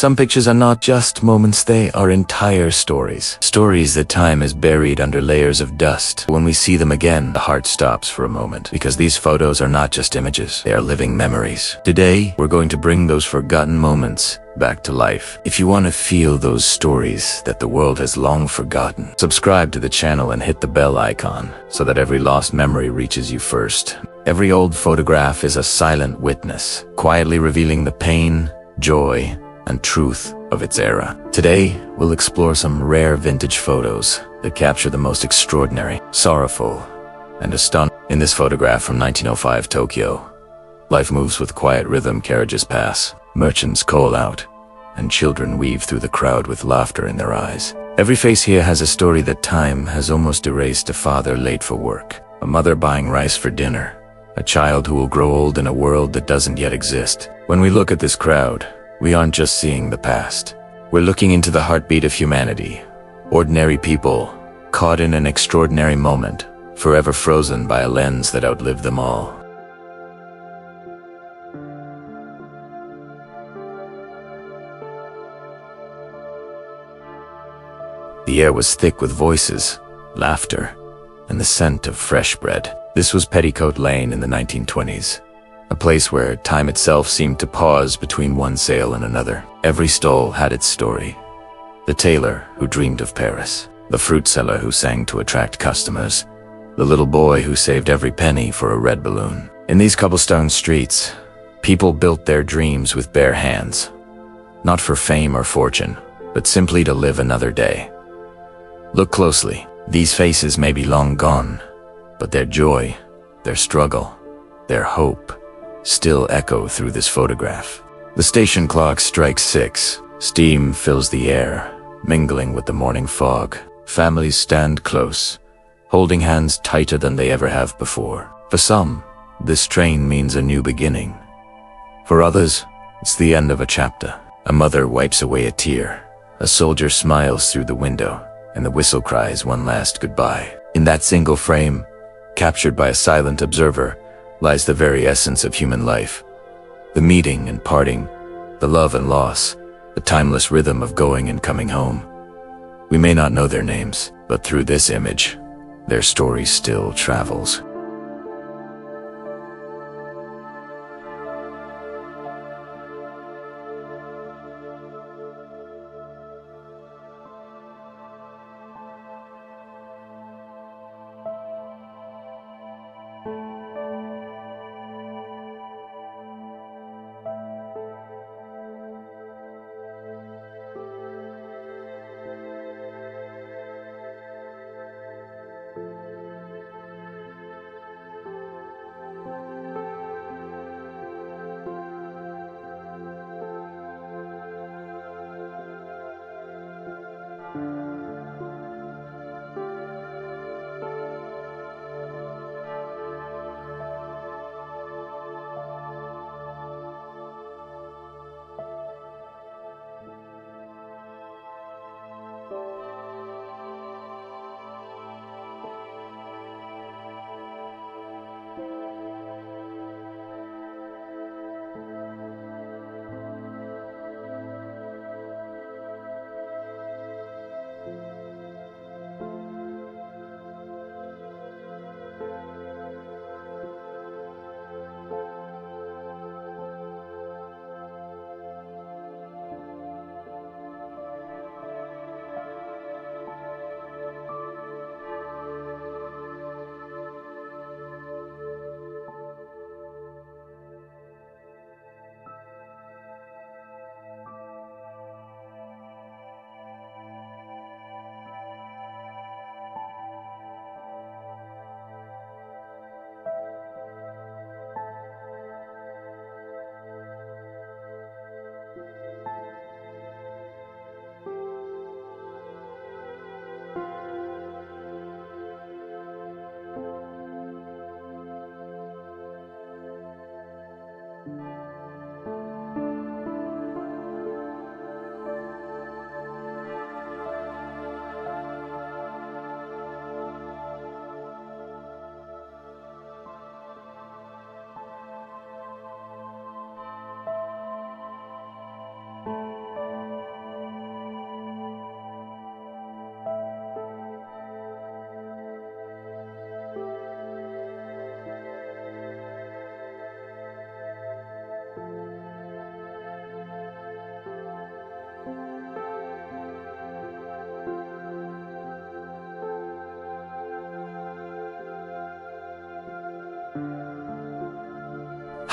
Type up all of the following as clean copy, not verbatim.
Some pictures are not just moments, they are entire stories. Stories that time has buried under layers of dust. When we see them again, the heart stops for a moment, because these photos are not just images, they are living memories. Today, we're going to bring those forgotten moments back to life. If you want to feel those stories that the world has long forgotten, subscribe to the channel and hit the bell icon so that every lost memory reaches you first. Every old photograph is a silent witness, quietly revealing the pain, joy, and truth of its era. Today, we'll explore some rare vintage photos that capture the most extraordinary, sorrowful, and astonishing. In this photograph from 1905 Tokyo, life moves with quiet rhythm, carriages pass, merchants call out, and children weave through the crowd with laughter in their eyes. Every face here has a story that time has almost erased. A father late for work, a mother buying rice for dinner, a child who will grow old in a world that doesn't yet exist. When we look at this crowd, we aren't just seeing the past. We're looking into the heartbeat of humanity. Ordinary people, caught in an extraordinary moment, forever frozen by a lens that outlived them all. The air was thick with voices, laughter, and the scent of fresh bread. This was Petticoat Lane in the 1920s. A place where time itself seemed to pause between one sale and another. Every stall had its story. The tailor who dreamed of Paris, the fruit seller who sang to attract customers, the little boy who saved every penny for a red balloon. In these cobblestone streets, people built their dreams with bare hands, not for fame or fortune, but simply to live another day. Look closely. These faces may be long gone, but their joy, their struggle, their hope still echo through this photograph. The station clock strikes 6. Steam fills the air, mingling with the morning fog. Families stand close, holding hands tighter than they ever have before. For some, this train means a new beginning. For others, it's the end of a chapter. A mother wipes away a tear. A soldier smiles through the window, and the whistle cries one last goodbye. In that single frame, captured by a silent observer, lies the very essence of human life. The meeting and parting, the love and loss, the timeless rhythm of going and coming home. We may not know their names, but through this image, their story still travels.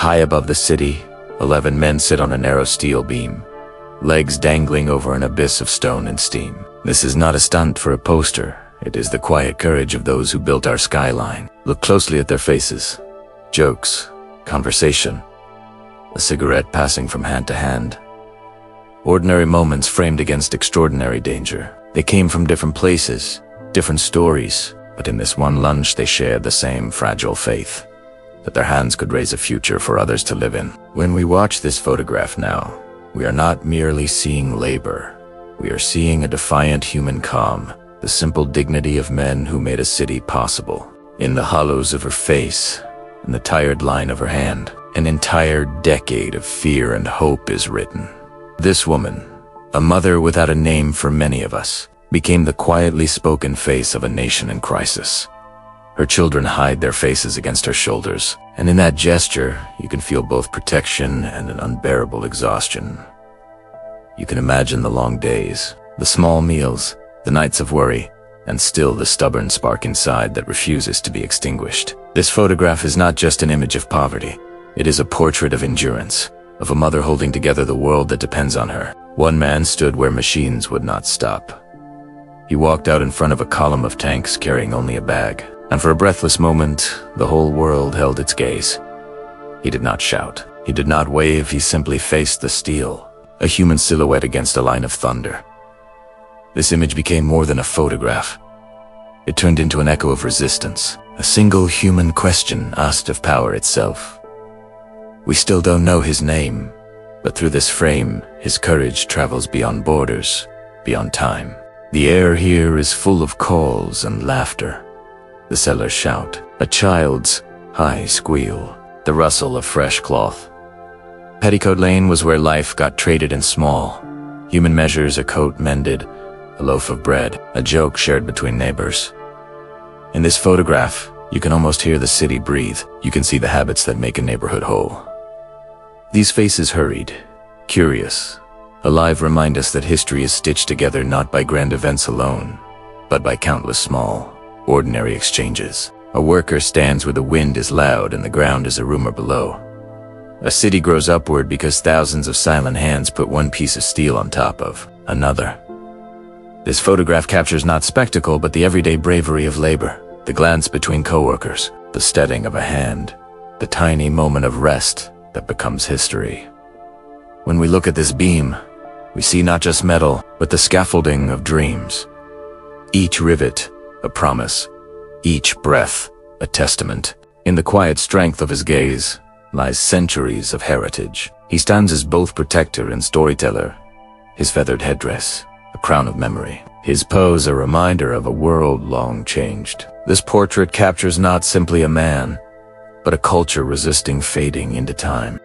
High above the city, 11 men sit on a narrow steel beam, legs dangling over an abyss of stone and steam. This is not a stunt for a poster. It is the quiet courage of those who built our skyline. Look closely at their faces. Jokes, conversation, a cigarette passing from hand to hand. Ordinary moments framed against extraordinary danger. They came from different places, different stories, but in this one lunch they shared the same fragile faith, that their hands could raise a future for others to live in. When we watch this photograph now, we are not merely seeing labor. We are seeing a defiant human calm, the simple dignity of men who made a city possible. In the hollows of her face, in the tired line of her hand, an entire decade of fear and hope is written. This woman, a mother without a name for many of us, became the quietly spoken face of a nation in crisis. Her children hide their faces against her shoulders, and in that gesture, you can feel both protection and an unbearable exhaustion. You can imagine the long days, the small meals, the nights of worry, and still the stubborn spark inside that refuses to be extinguished. This photograph is not just an image of poverty. It is a portrait of endurance, of a mother holding together the world that depends on her. One man stood where machines would not stop. He walked out in front of a column of tanks carrying only a bag, and for a breathless moment, the whole world held its gaze. He did not shout. He did not wave. He simply faced the steel, a human silhouette against a line of thunder. This image became more than a photograph. It turned into an echo of resistance, a single human question asked of power itself. We still don't know his name, but through this frame, his courage travels beyond borders, beyond time. The air here is full of calls and laughter. The sellers shout, a child's high squeal, the rustle of fresh cloth. Petticoat Lane was where life got traded in small. Human measures, a coat mended, a loaf of bread, a joke shared between neighbors. In this photograph, you can almost hear the city breathe. You can see the habits that make a neighborhood whole. These faces hurried, curious, alive, remind us that history is stitched together not by grand events alone, but by countless small, ordinary exchanges. A worker stands where the wind is loud and the ground is a rumor below. A city grows upward because thousands of silent hands put one piece of steel on top of another. This photograph captures not spectacle, but the everyday bravery of labor, the glance between coworkers, the steadying of a hand, the tiny moment of rest that becomes history. When we look at this beam, we see not just metal, but the scaffolding of dreams. Each rivet, a promise. Each breath, a testament. In the quiet strength of his gaze lies centuries of heritage. He stands as both protector and storyteller, his feathered headdress, a crown of memory. His pose a reminder of a world long changed. This portrait captures not simply a man, but a culture resisting fading into time.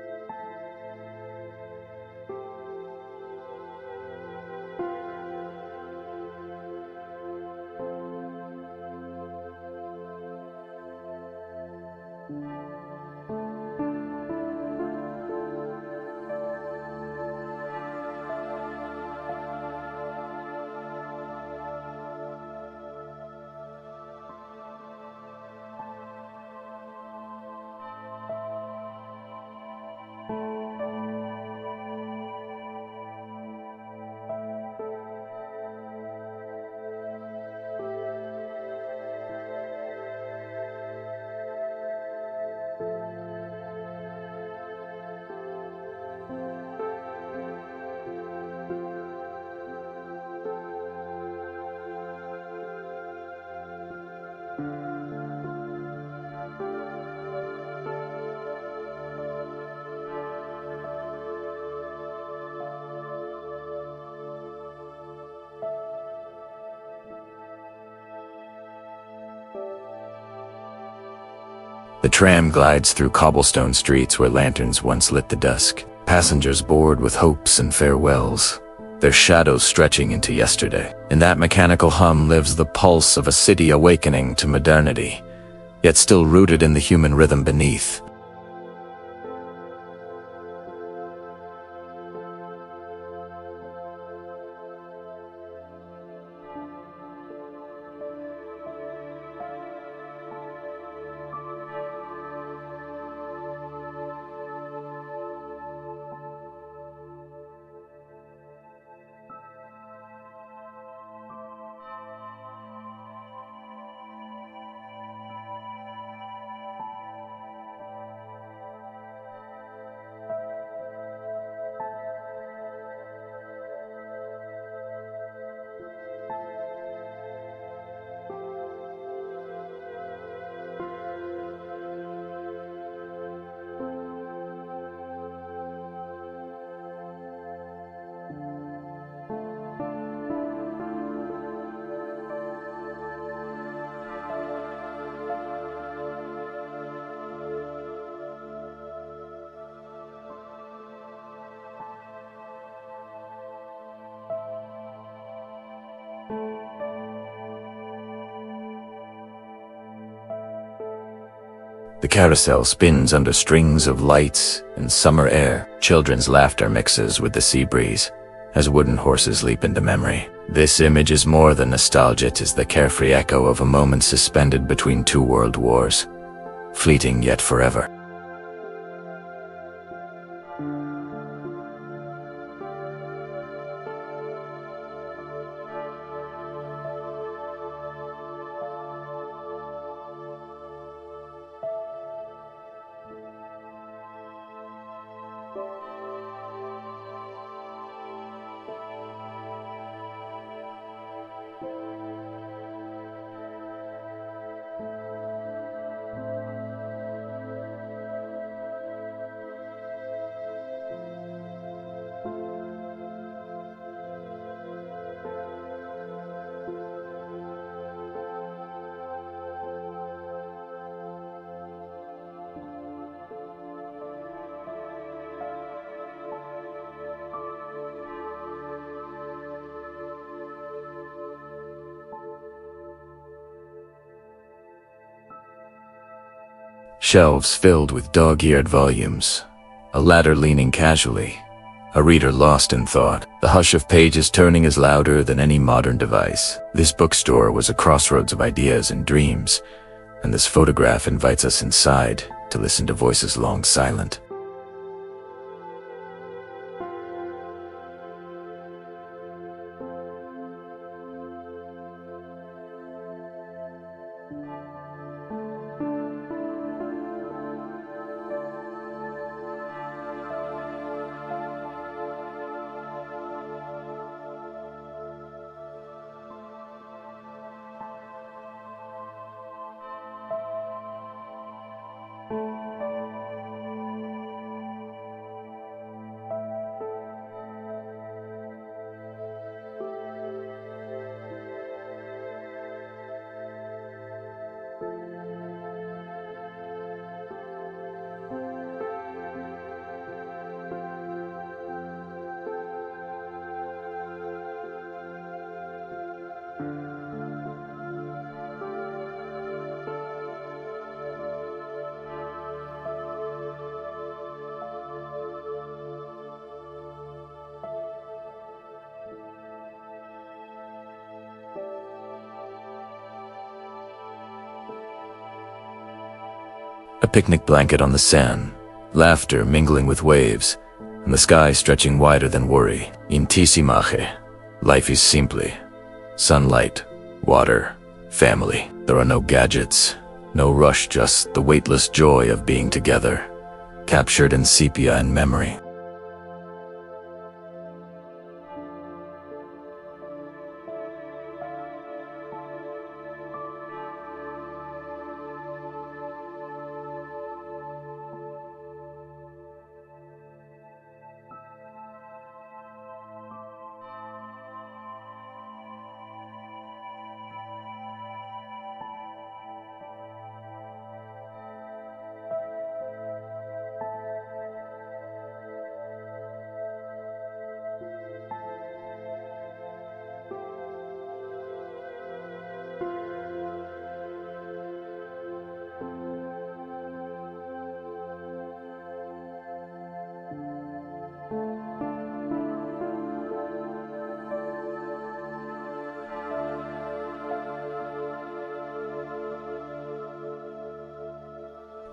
The tram glides through cobblestone streets where lanterns once lit the dusk. Passengers board with hopes and farewells, their shadows stretching into yesterday. In that mechanical hum lives the pulse of a city awakening to modernity, yet still rooted in the human rhythm beneath. The carousel spins under strings of lights and summer air. Children's laughter mixes with the sea breeze as wooden horses leap into memory. This image is more than nostalgia, it is the carefree echo of a moment suspended between two world wars, fleeting yet forever. Shelves filled with dog-eared volumes, a ladder leaning casually, a reader lost in thought. The hush of pages turning is louder than any modern device. This bookstore was a crossroads of ideas and dreams, and this photograph invites us inside to listen to voices long silent. A picnic blanket on the sand, laughter mingling with waves, and the sky stretching wider than worry. Intisimaje. Life is simple. Sunlight, water, family. There are no gadgets, no rush, just the weightless joy of being together, captured in sepia and memory.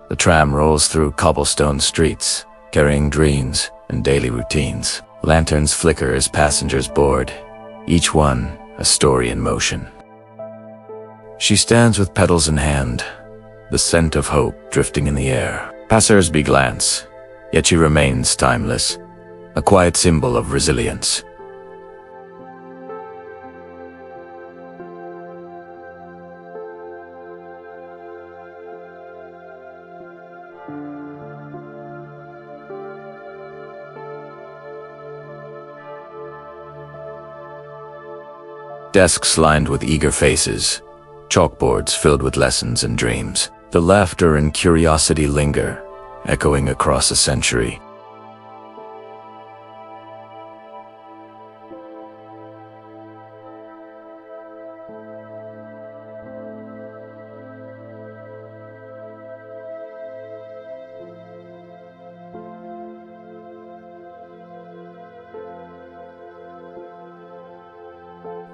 The tram rolls through cobblestone streets, carrying dreams and daily routines. Lanterns flicker as passengers board, each one a story in motion. She stands with petals in hand, the scent of hope drifting in the air. Passers-by glance, yet she remains timeless, a quiet symbol of resilience. Desks lined with eager faces, chalkboards filled with lessons and dreams. The laughter and curiosity linger, echoing across a century.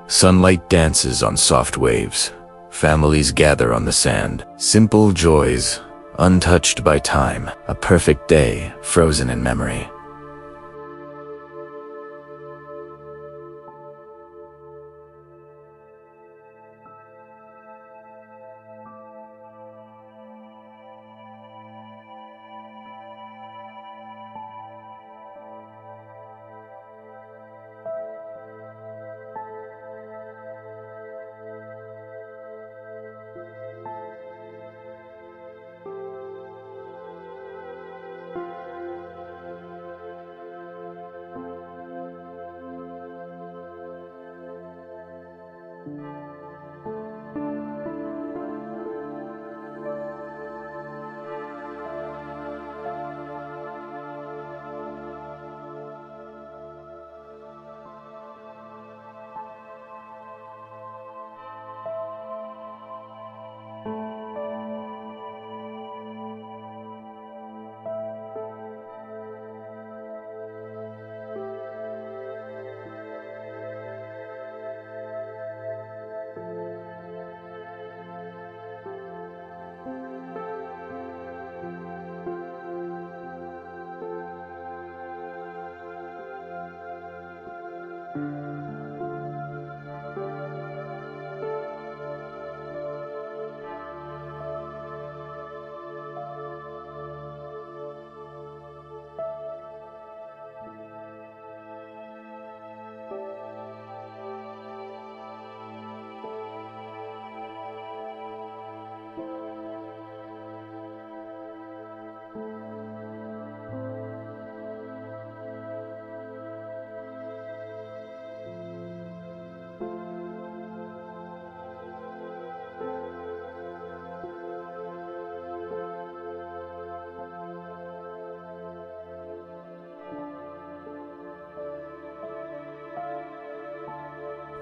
Sunlight dances on soft waves. Families gather on the sand. Simple joys, untouched by time. A perfect day, frozen in memory.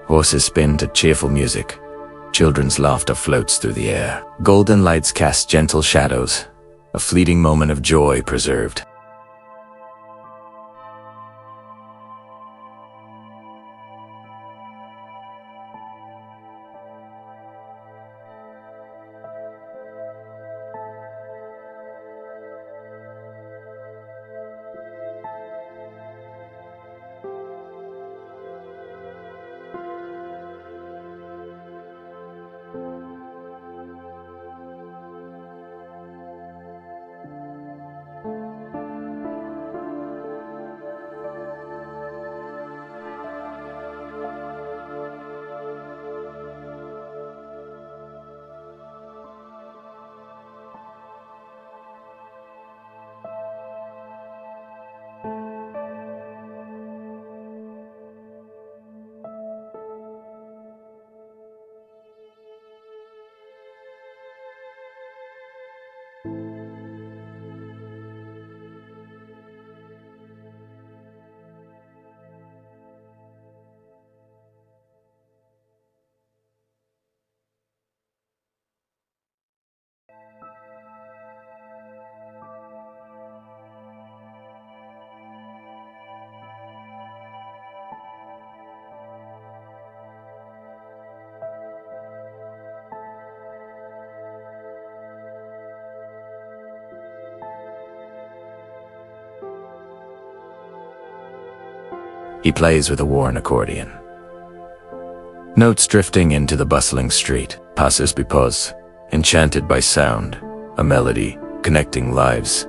Horses spin to cheerful music. Children's laughter floats through the air. Golden lights cast gentle shadows. A fleeting moment of joy preserved. He plays with a worn accordion. Notes drifting into the bustling street. Passers-by pause, enchanted by sound, a melody connecting lives.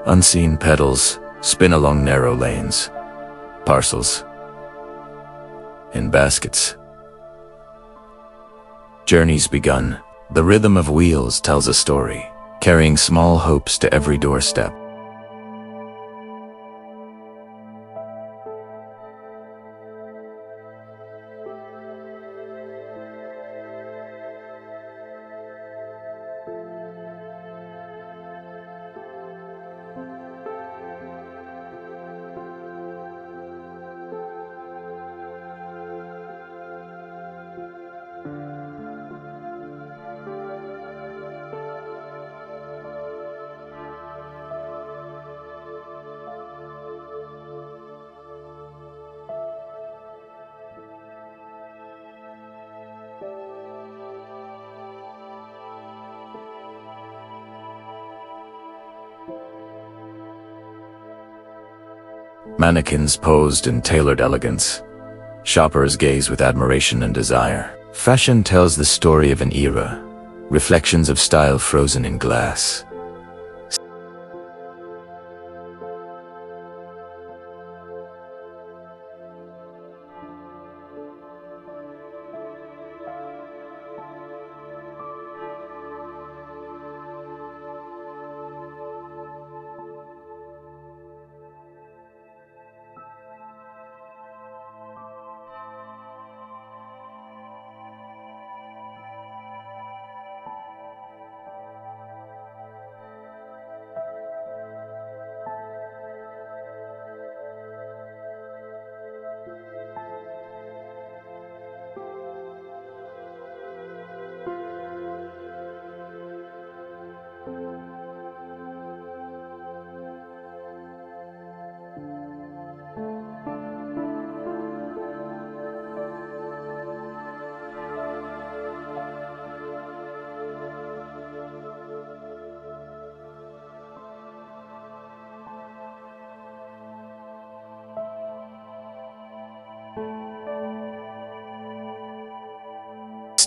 Unseen pedals spin along narrow lanes. Parcels in baskets. Journeys begun. The rhythm of wheels tells a story, carrying small hopes to every doorstep. Mannequins posed in tailored elegance. Shoppers gaze with admiration and desire. Fashion tells the story of an era, reflections of style frozen in glass.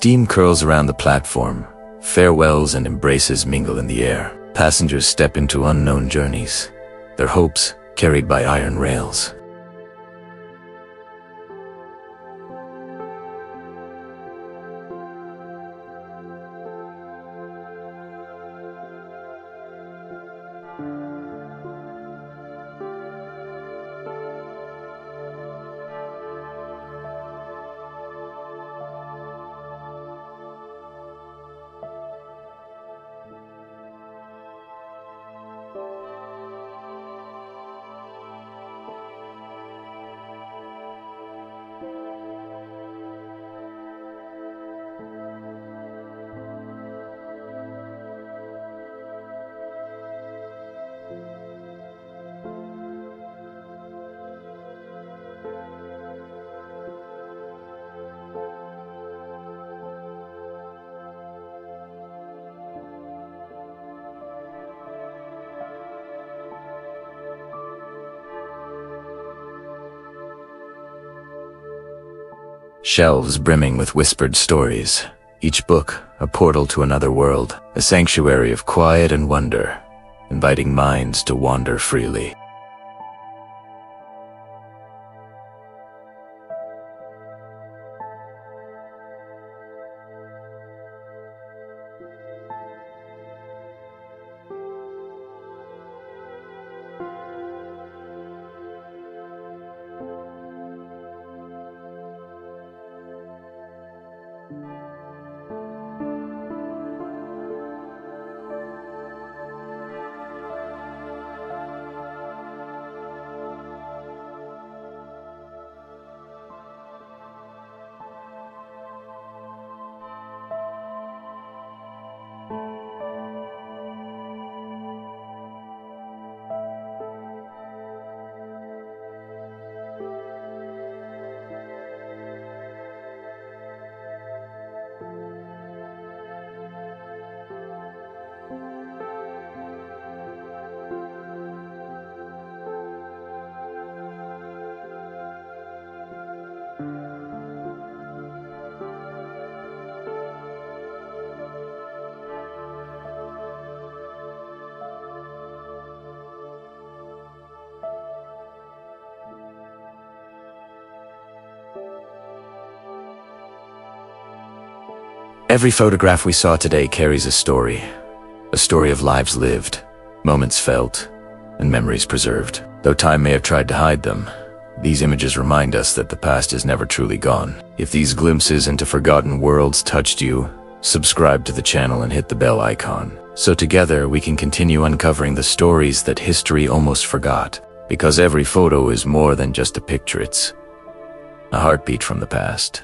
Steam curls around the platform. Farewells and embraces mingle in the air. Passengers step into unknown journeys, their hopes carried by iron rails. Shelves brimming with whispered stories, each book a portal to another world, a sanctuary of quiet and wonder, inviting minds to wander freely. Every photograph we saw today carries a story of lives lived, moments felt, and memories preserved. Though time may have tried to hide them, these images remind us that the past is never truly gone. If these glimpses into forgotten worlds touched you, subscribe to the channel and hit the bell icon, so together we can continue uncovering the stories that history almost forgot. Because every photo is more than just a picture, it's a heartbeat from the past.